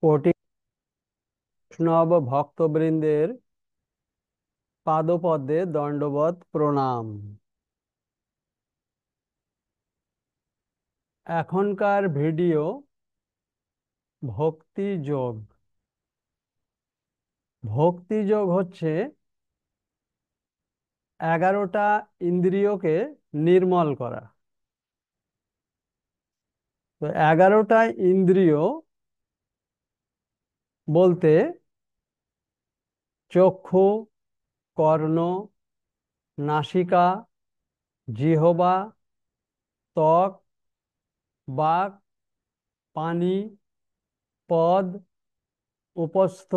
কোটি বৈষ্ণব ভক্তবৃন্দের পাদপদ্মে দণ্ডবৎ প্রণাম। এখনকার ভিডিও ভক্তি যোগ। ভক্তি যোগ হচ্ছে 11টা ইন্দ্রিয়কে নির্মল করা। তো 11টা ইন্দ্রিয় বলতে চক্ষু, কর্ণ, নাসিকা, জিহ্বা, ত্বক, বাক, পানি, পদ, উপস্থ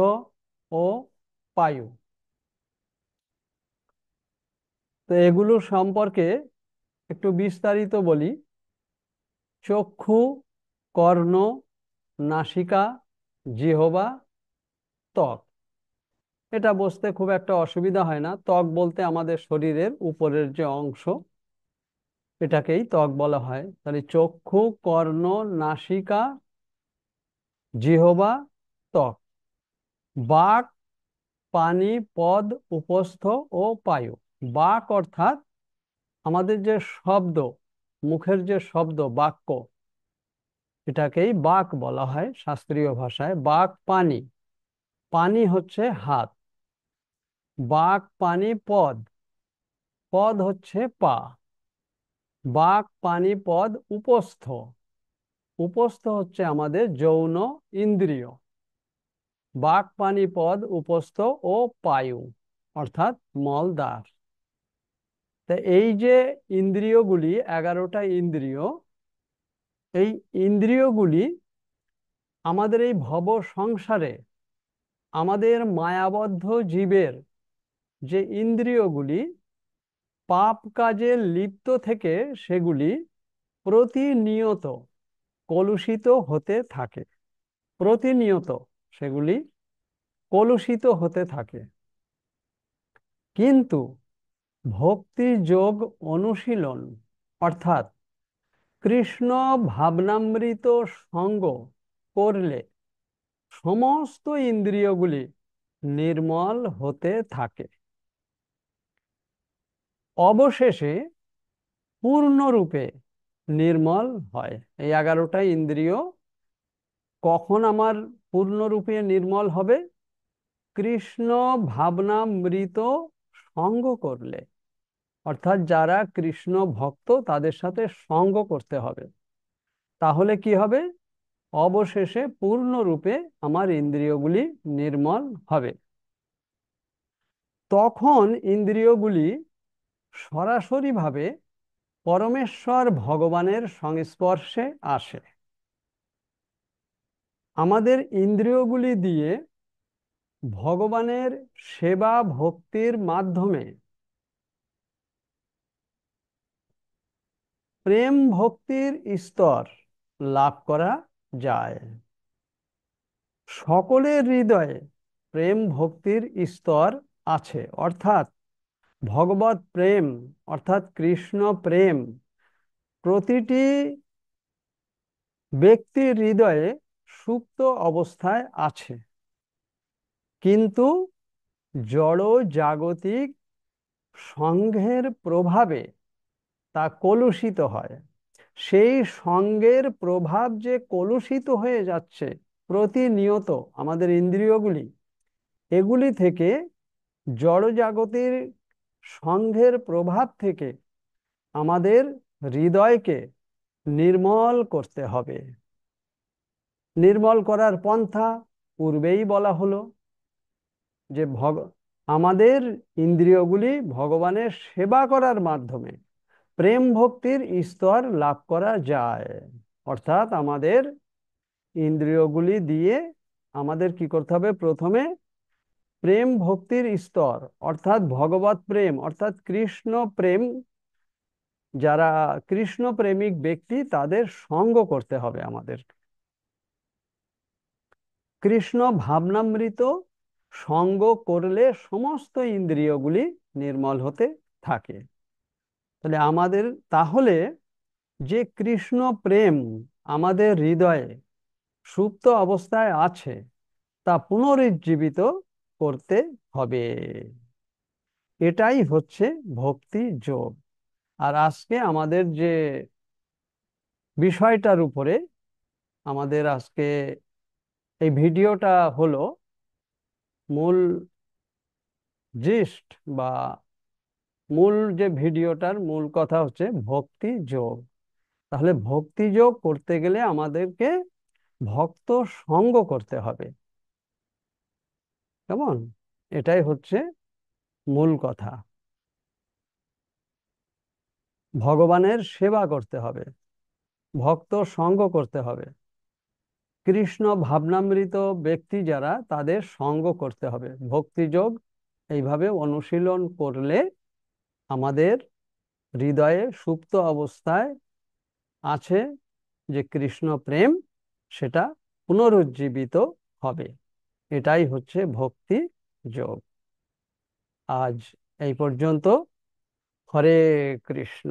ও পায়ু। তো এগুলো সম্পর্কে একটু বিস্তারিত বলি। চক্ষু, কর্ণ, নাসিকা, জিহ্বা, ত্বক। এটা বুঝতে খুব একটা অসুবিধা হয় না। ত্বক বলতে আমাদের শরীরের উপরের যে অংশ, এটাকেই ত্বক বলা হয়। তাহলে চক্ষু, কর্ণ, নাসিকা, জিহ্বা, ত্বক। বাক, পানি, পদ, উপস্থ ও পায়ু। বাক অর্থাৎ আমাদের যে শব্দ, মুখের যে শব্দ, বাক্য, এটাকেই বাক বলা হয় শাস্ত্রীয় ভাষায়। বাক পানি, পানি হচ্ছে হাত। বাক পানি পদ, পদ হচ্ছে পা। বাক পানি পদ উপস্থ, উপস্থ হচ্ছে আমাদের যৌন ইন্দ্রিয়। বাক পানি পদ উপস্থ ও পায়ু অর্থাৎ মলদ্বার। তা এই যে ইন্দ্রিয়গুলি, 11টা ইন্দ্রিয়, এই ইন্দ্রিয়গুলি আমাদের এই ভব সংসারে আমাদের মায়াবদ্ধ জীবের যে ইন্দ্রিয়গুলি পাপ কাজে লিপ্ত থেকে সেগুলি প্রতিনিয়ত কলুষিত হতে থাকে। প্রতিনিয়ত সেগুলি কলুষিত হতে থাকে। কিন্তু ভক্তি যোগ অনুশীলন অর্থাৎ কৃষ্ণ ভাবনামৃত সঙ্গ করলে সমস্ত ইন্দ্রিয়গুলি নির্মল হতে থাকে। অবশেষে পূর্ণরূপে নির্মল হয়। এই 11টা ইন্দ্রিয় কখন আমার পূর্ণরূপে নির্মল হবে? কৃষ্ণ ভাবনামৃত সঙ্গ করলে, অর্থাৎ যারা কৃষ্ণ ভক্ত তাদের সাথে সঙ্গ করতে হবে। তাহলে কি হবে? অবশেষে পূর্ণরূপে আমার ইন্দ্রিয়গুলি নির্মল হবে। তখন ইন্দ্রিয়গুলি সরাসরিভাবে পরমেশ্বর ভগবানের সংস্পর্শে আসে। আমাদের ইন্দ্রিয়গুলি দিয়ে ভগবানের সেবা ভক্তির মাধ্যমে প্রেম ভক্তির স্তর লাভ করা যায়। সকলের হৃদয়ে প্রেম ভক্তির স্তর আছে, অর্থাৎ ভগবত প্রেম অর্থাৎ কৃষ্ণ প্রেম প্রতিটি ব্যক্তির হৃদয়ে সুপ্ত অবস্থায় আছে। কিন্তু জড় জাগতিক সংঘের প্রভাবে তা কলুষিত হয়। সেই সঙ্গের প্রভাব যে কলুষিত হয়ে যাচ্ছে প্রতিনিয়ত আমাদের ইন্দ্রিয়গুলি, এগুলি থেকে জড়জাগতির সঙ্ঘের প্রভাব থেকে আমাদের হৃদয়কে নির্মল করতে হবে। নির্মল করার পন্থা পূর্বেই বলা হলো যে আমাদের ইন্দ্রিয়গুলি ভগবানের সেবা করার মাধ্যমে প্রেম ভক্তির স্তর লাভ করা যায়। অর্থাৎ আমাদের ইন্দ্রিয়গুলি দিয়ে আমাদের কি করতে হবে? প্রথমে প্রেম ভক্তির স্তর অর্থাৎ ভগবত প্রেম অর্থাৎ কৃষ্ণ প্রেম, যারা কৃষ্ণ প্রেমিক ব্যক্তি তাদের সঙ্গ করতে হবে আমাদের। কৃষ্ণ ভাবনামৃত সঙ্গ করলে সমস্ত ইন্দ্রিয়গুলি নির্মল হতে থাকে। তাহলে যে কৃষ্ণ প্রেম আমাদের হৃদয়ে সুপ্ত অবস্থায় আছে তা পুনরুজ্জীবিত করতে হবে। এটাই হচ্ছে ভক্তি যোগ। আর আজকে আমাদের যে বিষয়টার উপরে আমাদের আজকে এই ভিডিওটা হলো, মূল জিস্ট বা মূল যে ভিডিওটার মূল কথা হচ্ছে ভক্তি যোগ। তাহলে ভক্তি যোগ করতে গেলে আমাদেরকে ভক্ত সঙ্গ করতে হবে। কেমন? এটাই হচ্ছে মূল কথা। ভগবানের সেবা করতে হবে, ভক্ত সঙ্গ করতে হবে। কৃষ্ণ ভাবনামৃত ব্যক্তি যারা, তাদের সঙ্গ করতে হবে। ভক্তিযোগ এইভাবে অনুশীলন করলে আমাদের হৃদয়ে সুপ্ত অবস্থায় আছে যে কৃষ্ণ প্রেম, সেটা পুনরুজ্জীবিত হবে। এটাই হচ্ছে ভক্তি যোগ। আজ এই পর্যন্ত। হরে কৃষ্ণ।